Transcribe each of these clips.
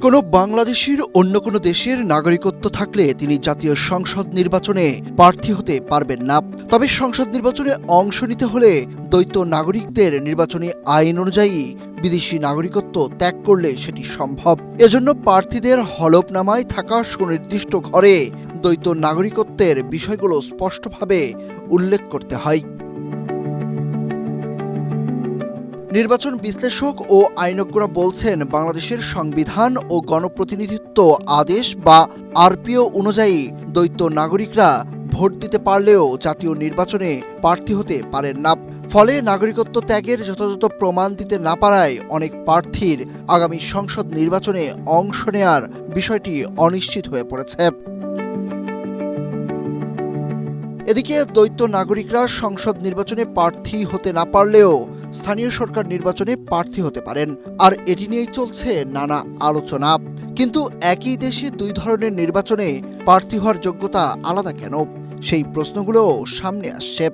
কোনো বাংলাদেশির অন্য কোনো দেশের নাগরিকত্ব থাকলে তিনি জাতীয় সংসদ নির্বাচনে প্রার্থী হতে পারবেন না। তবে সংসদ নির্বাচনে অংশ নিতে হলে দ্বৈত নাগরিকদের নির্বাচনী আইন অনুযায়ী বিদেশি নাগরিকত্ব ত্যাগ করলে সেটি সম্ভব। এজন্য প্রার্থীদের হলফনামায় থাকা সুনির্দিষ্ট ঘরে দ্বৈত নাগরিকত্বের বিষয়গুলো স্পষ্টভাবে উল্লেখ করতে হয়। নির্বাচন বিশ্লেষক ও আইনজ্ঞরা বলছেন, বাংলাদেশের সংবিধান ও গণপ্রতিনিধিত্ব আদেশ বা আরপিও অনুযায়ী দ্বৈত নাগরিকরা ভোট দিতে পারলেও জাতীয় নির্বাচনে প্রার্থী হতে পারেন না। ফলে নাগরিকত্ব ত্যাগের যথাযথ প্রমাণ দিতে না পারায় অনেক প্রার্থীর আগামী সংসদ নির্বাচনে অংশ নেয়ার বিষয়টি অনিশ্চিত হয়ে পড়েছে। এদিকে দ্বৈত নাগরিকরা সংসদ নির্বাচনে প্রার্থী হতে না পারলেও স্থানীয় সরকার নির্বাচনে প্রার্থী হতে পারেন, আর এটি নিয়েই চলছে নানা আলোচনা। কিন্তু একই দেশে দুই ধরনের নির্বাচনে প্রার্থী হওয়ার যোগ্যতা আলাদা কেন, সেই প্রশ্নগুলো সামনে আসছে।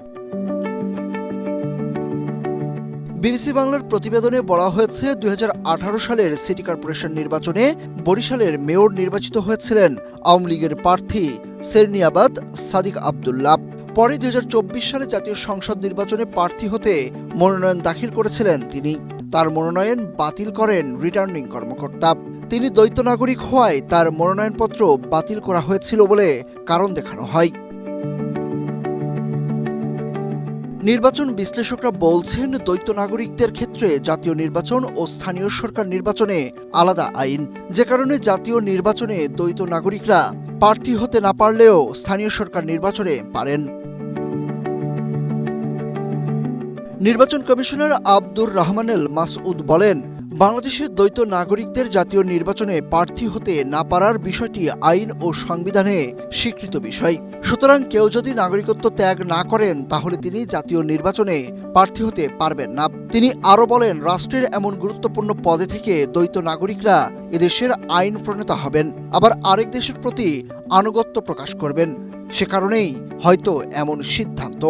বিবিসি বাংলার প্রতিবেদনে বলা হয়েছে, 2018 সালের সিটি কর্পোরেশন নির্বাচনে বরিশালের মেয়র নির্বাচিত হয়েছিলেন আওয়ামী লীগের প্রার্থী সেরনিয়াবাদ সাদিক আব্দুল্লাহ। পরে 2024 সালে জাতীয় সংসদ নির্বাচনে প্রার্থী হতে মনোনয়ন দাখিল করেছিলেন তিনি। তার মনোনয়ন বাতিল করেন রিটার্নিং কর্মকর্তা। তিনি দ্বৈত নাগরিক হওয়ায় তার মনোনয়নপত্র বাতিল করা হয়েছিল বলে কারণ দেখানো হয়। নির্বাচন বিশ্লেষকরা বলছেন, দ্বৈত নাগরিকদের ক্ষেত্রে জাতীয় নির্বাচন ও স্থানীয় সরকার নির্বাচনে আলাদা আইন, যে কারণে জাতীয় নির্বাচনে দ্বৈত নাগরিকরা প্রার্থী হতে না পারলেও স্থানীয় সরকার নির্বাচনে পারেন। নির্বাচন কমিশনার আব্দুর রহমানুল মাসউদ বলেন, বাংলাদেশের দ্বৈত নাগরিকদের জাতীয় নির্বাচনে প্রার্থী হতে না পারার বিষয়টি আইন ও সংবিধানে স্বীকৃত বিষয়। সুতরাং কেউ যদি নাগরিকত্ব ত্যাগ না করেন তাহলে তিনি জাতীয় নির্বাচনে প্রার্থী হতে পারবেন না। তিনি আরও বলেন, রাষ্ট্রের এমন গুরুত্বপূর্ণ পদে থেকে দ্বৈত নাগরিকরা এদেশের আইন প্রণেতা হবেন, আবার আরেক দেশের প্রতি আনুগত্য প্রকাশ করবেন। সে কারণেই হয়তো এমন সিদ্ধান্ত।